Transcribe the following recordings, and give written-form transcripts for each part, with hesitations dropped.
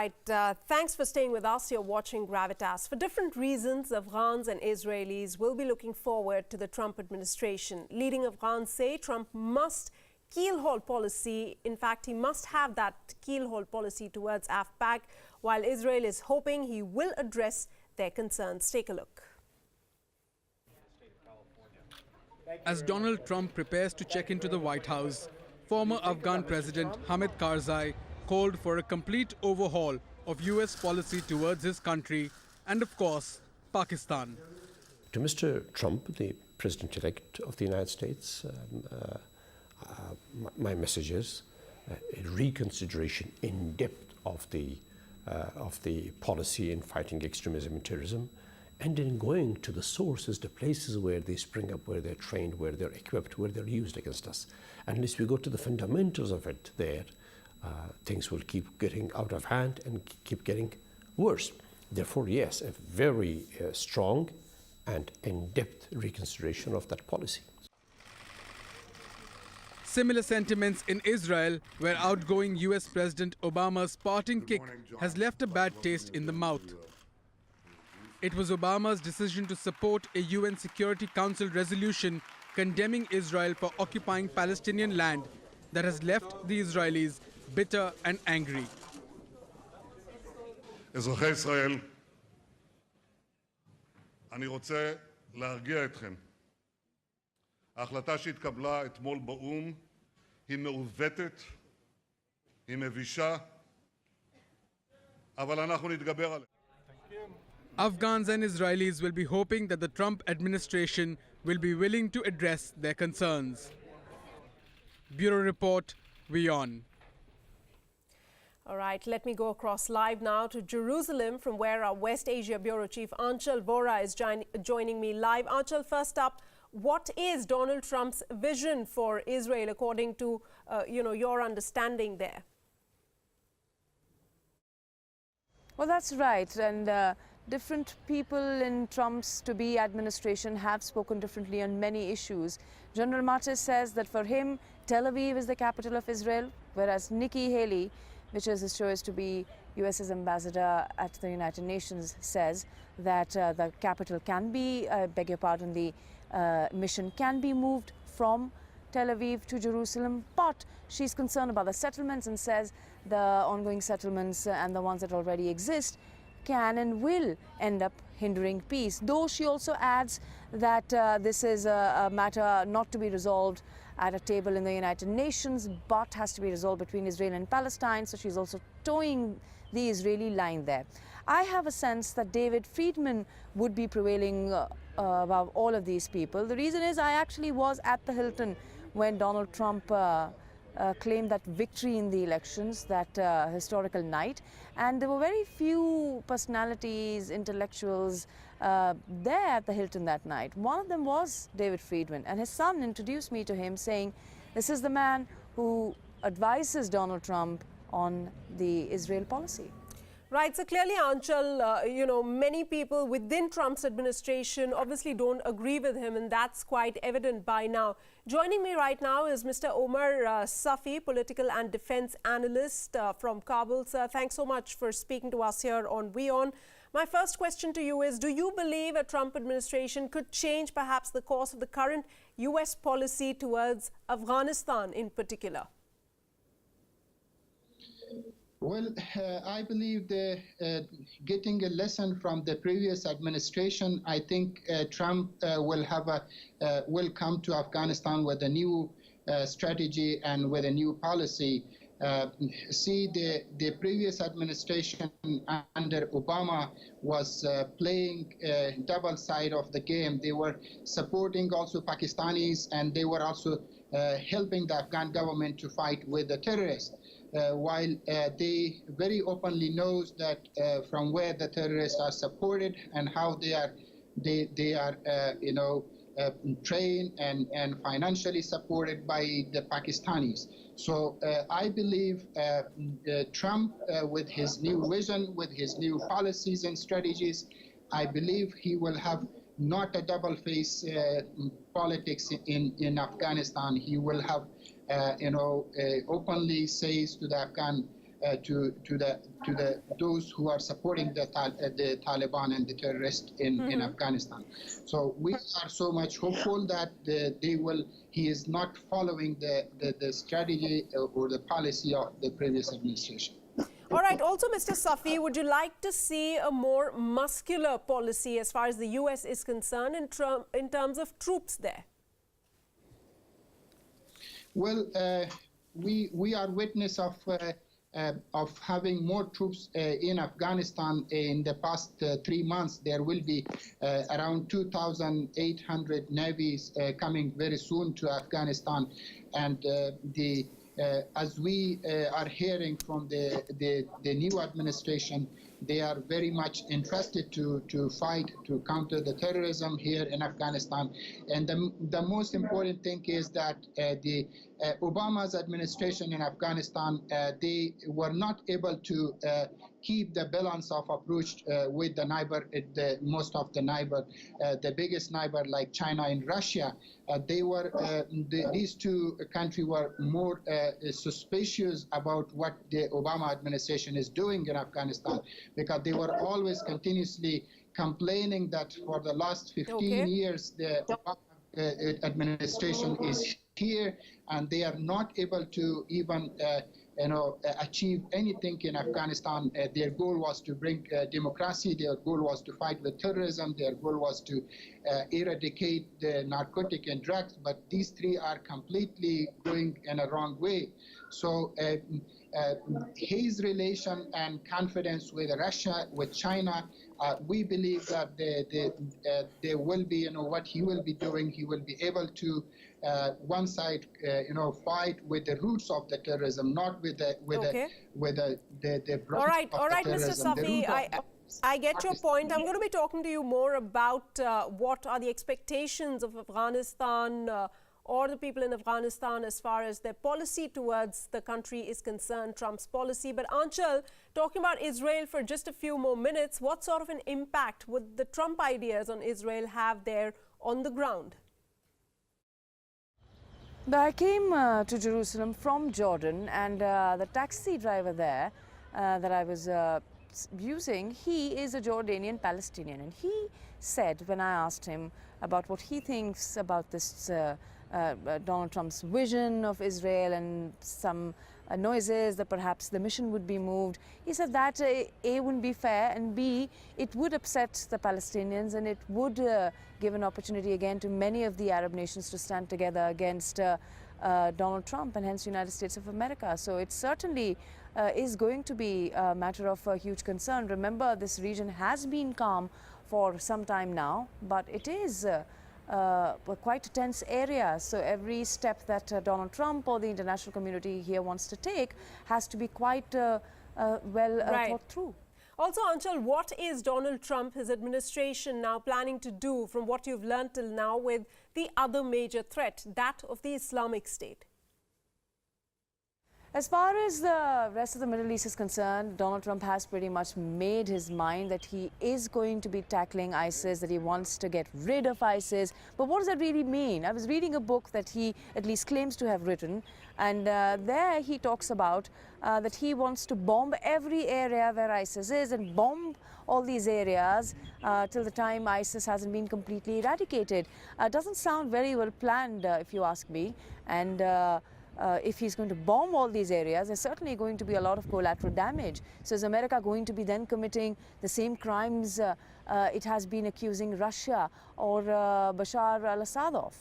right, thanks for staying with us. You're watching Gravitas. For different reasons, Afghans and Israelis will be looking forward to the Trump administration. Leading Afghans say Trump must keelhaul policy. In fact, he must have that keelhaul policy towards Af-Pak, while Israel is hoping he will address their concerns. Take a look. As Donald Trump prepares to check into the White House, former Afghan President Hamid Karzai called for a complete overhaul of U.S. policy towards his country and, of course, Pakistan. To Mr. Trump, the President-elect of the United States, my message is a reconsideration in depth of the policy in fighting extremism and terrorism, and in going to the sources, the places where they spring up, where they're trained, where they're equipped, where they're used against us. And unless we go to the fundamentals of it there, things will keep getting out of hand and keep getting worse. Therefore, yes, a very strong and in-depth reconsideration of that policy. Similar sentiments in Israel, where outgoing US President Obama's parting kick has left a bad taste in the mouth. It was Obama's decision to support a UN Security Council resolution condemning Israel for occupying Palestinian land that has left the Israelis bitter and angry. אזרחי ישראל, אני רוצה להרגיע אתכם. ההחלטה שהתקבלה אתמול באו"ם היא מעוותת, היא מבישה, אבל אנחנו נתגבר עליה. Afghans and Israelis will be hoping that the Trump administration will be willing to address their concerns. Bureau Report, WION. All right, let me go across live now to Jerusalem, from where our West Asia Bureau Chief Anchal Vora is joining me live. Anchal, first up, what is Donald Trump's vision for Israel according to your understanding there? Well, that's right, and different people in Trump's to-be administration have spoken differently on many issues. General Mattis says that for him, Tel Aviv is the capital of Israel, whereas Nikki Haley, which is his choice to be US's ambassador at the United Nations, says that the capital can be, beg your pardon, the mission can be moved from Tel Aviv to Jerusalem, but she's concerned about the settlements and says the ongoing settlements and the ones that already exist can and will end up hindering peace. Though she also adds that this is a matter not to be resolved at a table in the United Nations, but has to be resolved between Israel and Palestine. So she's also towing the Israeli line there. I have a sense that David Friedman would be prevailing above all of these people. The reason is I actually was at the Hilton when Donald Trump claimed that victory in the elections, that historical night. And there were very few personalities, intellectuals there at the Hilton that night. One of them was David Friedman, and his son introduced me to him saying, this is the man who advises Donald Trump on the Israel policy. Right, so clearly, Anchal, many people within Trump's administration obviously don't agree with him, and that's quite evident by now. Joining me right now is Mr. Omar Safi, political and defense analyst from Kabul. Sir, thanks so much for speaking to us here on WION. My first question to you is, do you believe a Trump administration could change perhaps the course of the current U.S. policy towards Afghanistan in particular? Well, I believe getting a lesson from the previous administration, I think Trump will come to Afghanistan with a new strategy and with a new policy. See, the previous administration under Obama was playing double side of the game. They were supporting also Pakistanis, and they were also helping the Afghan government to fight with the terrorists. While they very openly knows that from where the terrorists are supported and how they are trained and financially supported by the Pakistanis. So I believe Trump, with his new vision, with his new policies and strategies, I believe he will have not a double-face politics in Afghanistan. He will have openly says to the Afghan those who are supporting the Taliban and the terrorists in Afghanistan. So we are so much hopeful that he is not following the strategy or the policy of the previous administration. All right. Also, Mr. Safi, would you like to see a more muscular policy as far as the U.S. is concerned in terms of troops there? Well, we are witness of having more troops in Afghanistan in the past 3 months. There will be around 2,800 navies coming very soon to Afghanistan, and as we are hearing from the new administration, they are very much interested to fight, to counter the terrorism here in Afghanistan. And the most important thing is that the Obama's administration in Afghanistan, they were not able to keep the balance of approach with the neighbor, most of the neighbor, the biggest neighbor like China and Russia. These two countries were more suspicious about what the Obama administration is doing in Afghanistan, because they were always continuously complaining that for the last 15 years the Obama administration is here and they are not able to even achieve anything in Afghanistan. Their goal was to bring democracy. Their goal was to fight with terrorism. Their goal was to eradicate the narcotic and drugs. But these three are completely going in a wrong way. So his relation and confidence with Russia, with China, we believe that there will be, what he will be doing. He will be able to one side, fight with the roots of the terrorism, not with the All right, Mr. Safi, I get your point. I'm going to be talking to you more about what are the expectations of Afghanistan or the people in Afghanistan as far as their policy towards the country is concerned, Trump's policy. But Anchal, talking about Israel for just a few more minutes, what sort of an impact would the Trump ideas on Israel have there on the ground? I came to Jerusalem from Jordan, and the taxi driver there that I was using, he is a Jordanian Palestinian, and he said, when I asked him about what he thinks about this Donald Trump's vision of Israel and some noises that perhaps the mission would be moved, he said that A, wouldn't be fair, and B, it would upset the Palestinians, and it would give an opportunity again to many of the Arab nations to stand together against Donald Trump and hence United States of America. So it certainly is going to be a matter of huge concern. Remember, this region has been calm for some time now, but it is quite a tense area. So every step that Donald Trump or the international community here wants to take has to be quite thought through. Also, Anchal, what is Donald Trump, his administration now planning to do from what you've learned till now with the other major threat, that of the Islamic State? As far as the rest of the Middle East is concerned, Donald Trump has pretty much made his mind that he is going to be tackling ISIS, that he wants to get rid of ISIS. But what does that really mean? I was reading a book that he at least claims to have written, and there he talks about that he wants to bomb every area where ISIS is and bomb all these areas till the time ISIS hasn't been completely eradicated. Doesn't sound very well planned, if you ask me. And if he's going to bomb all these areas, there's certainly going to be a lot of collateral damage. So is America going to be then committing the same crimes it has been accusing Russia or Bashar al-Assad of?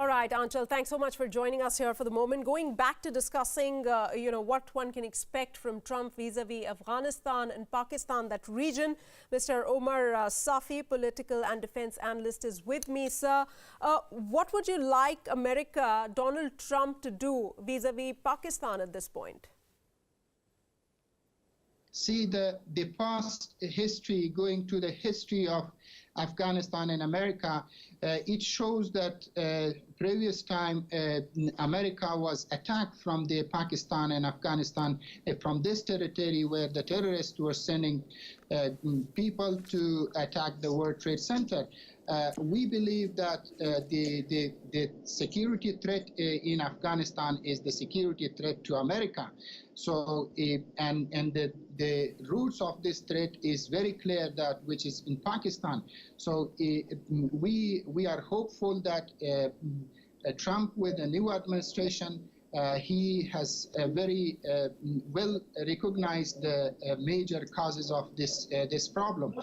All right, Anchal, thanks so much for joining us here for the moment. Going back to discussing, what one can expect from Trump vis-a-vis Afghanistan and Pakistan, that region, Mr. Omar Safi, political and defense analyst, is with me. Sir, what would you like America, Donald Trump, to do vis-a-vis Pakistan at this point? see the past history, going to the history of Afghanistan and America, it shows that previous time America was attacked from the Pakistan and Afghanistan from this territory where the terrorists were sending people to attack the World Trade Center. We believe that the security threat in Afghanistan is the security threat to America. So, and the roots of this threat is very clear, that which is in Pakistan. So we are hopeful that Trump, with the new administration, he has very well recognized the major causes of this problem.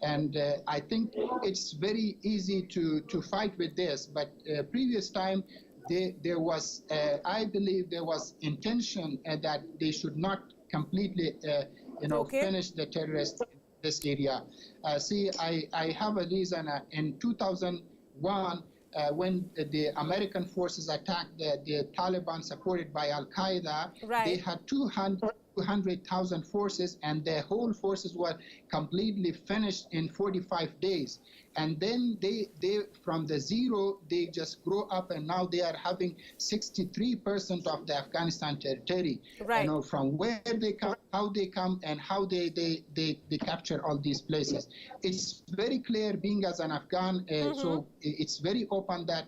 And I think it's very easy to fight with this, but previous time there was, I believe there was intention that they should not completely, finish the terrorists in this area. See, I have a reason. In 2001, when the American forces attacked the Taliban supported by Al-Qaeda, they had 200,000 forces, and their whole forces were completely finished in 45 days. And then they from the zero, they just grow up, and now they are having 63% of the Afghanistan territory. Right. From where they come, how they come, and how they capture all these places. It's very clear, being as an Afghan, so it's very open that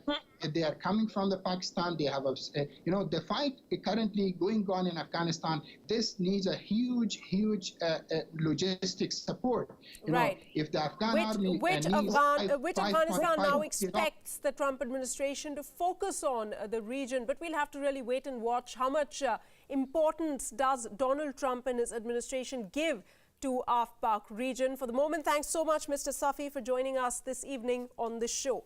they are coming from the Pakistan. They have the fight currently going on in Afghanistan. This needs a huge logistics support. If the Afghan army which Afghanistan now expects the Trump administration to focus on the region, but we'll have to really wait and watch how much importance does Donald Trump and his administration give to Af-Pak region. For the moment, thanks so much, Mr. Safi, for joining us this evening on the show.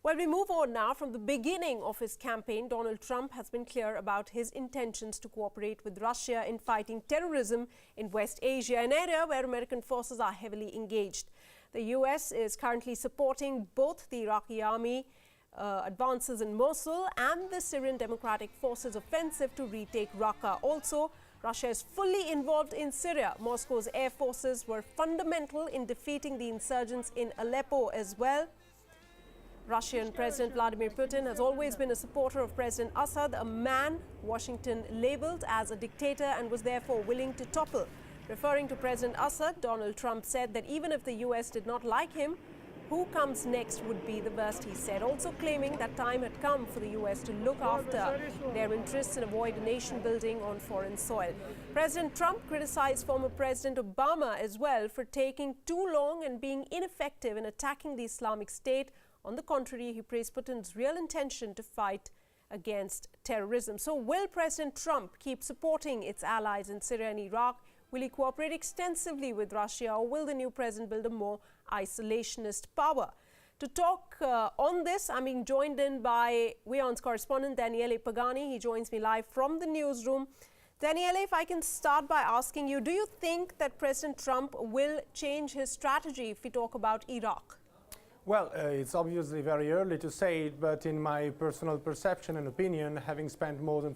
Well, we move on now. From the beginning of his campaign, Donald Trump has been clear about his intentions to cooperate with Russia in fighting terrorism in West Asia, an area where American forces are heavily engaged. The U.S. is currently supporting both the Iraqi army advances in Mosul and the Syrian Democratic Forces offensive to retake Raqqa. Also, Russia is fully involved in Syria. Moscow's air forces were fundamental in defeating the insurgents in Aleppo as well. Russian President Vladimir Putin has always been a supporter of President Assad, a man Washington labeled as a dictator and was therefore willing to topple. Referring to President Assad, Donald Trump said that even if the U.S. did not like him, who comes next would be the worst, he said, also claiming that time had come for the U.S. to look after their interests and avoid a nation building on foreign soil. President Trump criticized former President Obama as well for taking too long and being ineffective in attacking the Islamic State. On the contrary, he praised Putin's real intention to fight against terrorism. So will President Trump keep supporting its allies in Syria and Iraq? Will he cooperate extensively with Russia, or will the new president build a more isolationist power? To talk on this, I'm being joined in by WION's correspondent, Daniele Pagani. He joins me live from the newsroom. Daniele, if I can start by asking you, do you think that President Trump will change his strategy if we talk about Iraq? Well, it's obviously very early to say it, but in my personal perception and opinion, having spent more than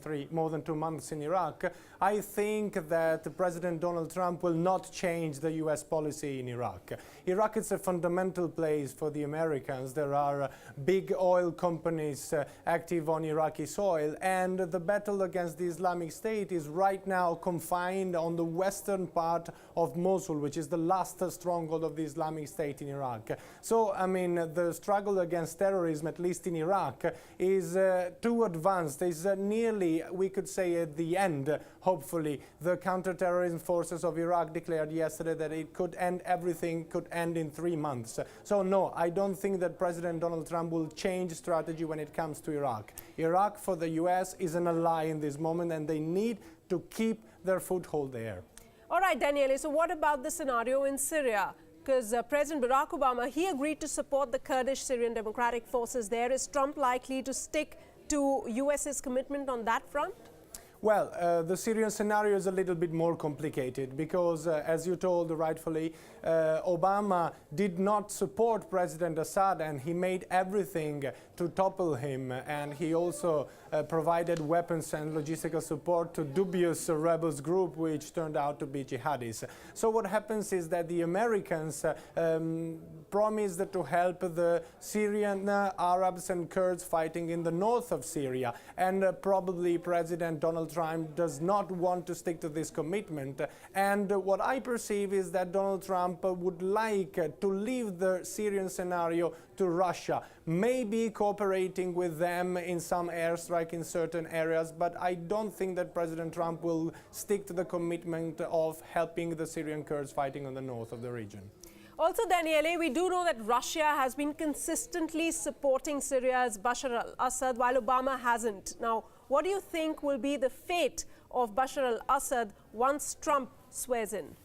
2 months in Iraq, I think that President Donald Trump will not change the U.S. policy in Iraq. Iraq is a fundamental place for the Americans. There are big oil companies active on Iraqi soil, and the battle against the Islamic State is right now confined on the western part of Mosul, which is the last stronghold of the Islamic State in Iraq. So, the struggle against terrorism, at least in Iraq, is too advanced. It's nearly, we could say, at the end, hopefully. The counterterrorism forces of Iraq declared yesterday that it could end, everything could end in 3 months. So no, I don't think that President Donald Trump will change strategy when it comes to Iraq. Iraq, for the US, is an ally in this moment, and they need to keep their foothold there. All right, Daniele, so what about the scenario in Syria? Because President Barack Obama, he agreed to support the Kurdish Syrian Democratic Forces there. Is Trump likely to stick to US's commitment on that front? Well, the Syrian scenario is a little bit more complicated because, as you told rightfully, Obama did not support President Assad, and he made everything to topple him, and he also provided weapons and logistical support to dubious rebels group which turned out to be jihadis. So what happens is that the Americans promised to help the Syrian Arabs and Kurds fighting in the north of Syria, and probably President Donald Trump does not want to stick to this commitment. And what I perceive is that Donald Trump would like to leave the Syrian scenario to Russia, maybe cooperating with them in some airstrike in certain areas, but I don't think that President Trump will stick to the commitment of helping the Syrian Kurds fighting on the north of the region. Also, Daniele, we do know that Russia has been consistently supporting Syria's Bashar al-Assad, while Obama hasn't. Now, what do you think will be the fate of Bashar al-Assad once Trump swears in?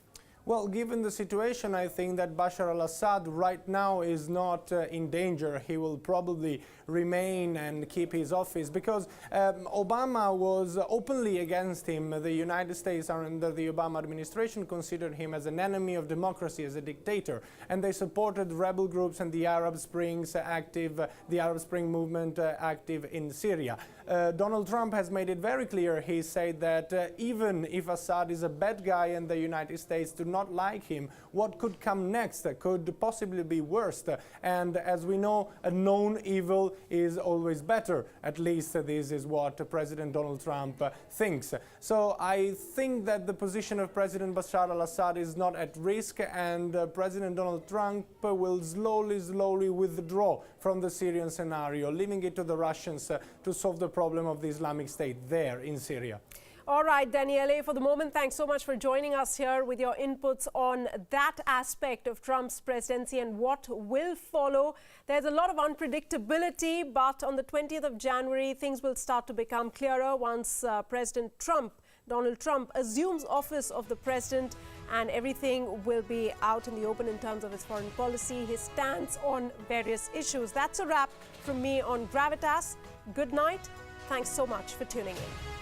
Well, given the situation, I think that Bashar al-Assad right now is not in danger. He will probably remain and keep his office because Obama was openly against him. The United States under the Obama administration considered him as an enemy of democracy, as a dictator, and they supported rebel groups and the Arab Springs the Arab Spring movement active in Syria. Donald Trump has made it very clear. He said that even if Assad is a bad guy and the United States do not like him, what could come next could possibly be worse. And as we know, a known evil is always better. At least this is what President Donald Trump thinks. So I think that the position of President Bashar al-Assad is not at risk, and President Donald Trump will slowly withdraw from the Syrian scenario, leaving it to the Russians to solve the problem of the Islamic State there in Syria. All right, Daniele, for the moment, thanks so much for joining us here with your inputs on that aspect of Trump's presidency and what will follow. There's a lot of unpredictability, but on the 20th of January, things will start to become clearer once Donald Trump assumes office of the president, and everything will be out in the open in terms of his foreign policy, his stance on various issues. That's a wrap from me on Gravitas. Good night. Thanks so much for tuning in.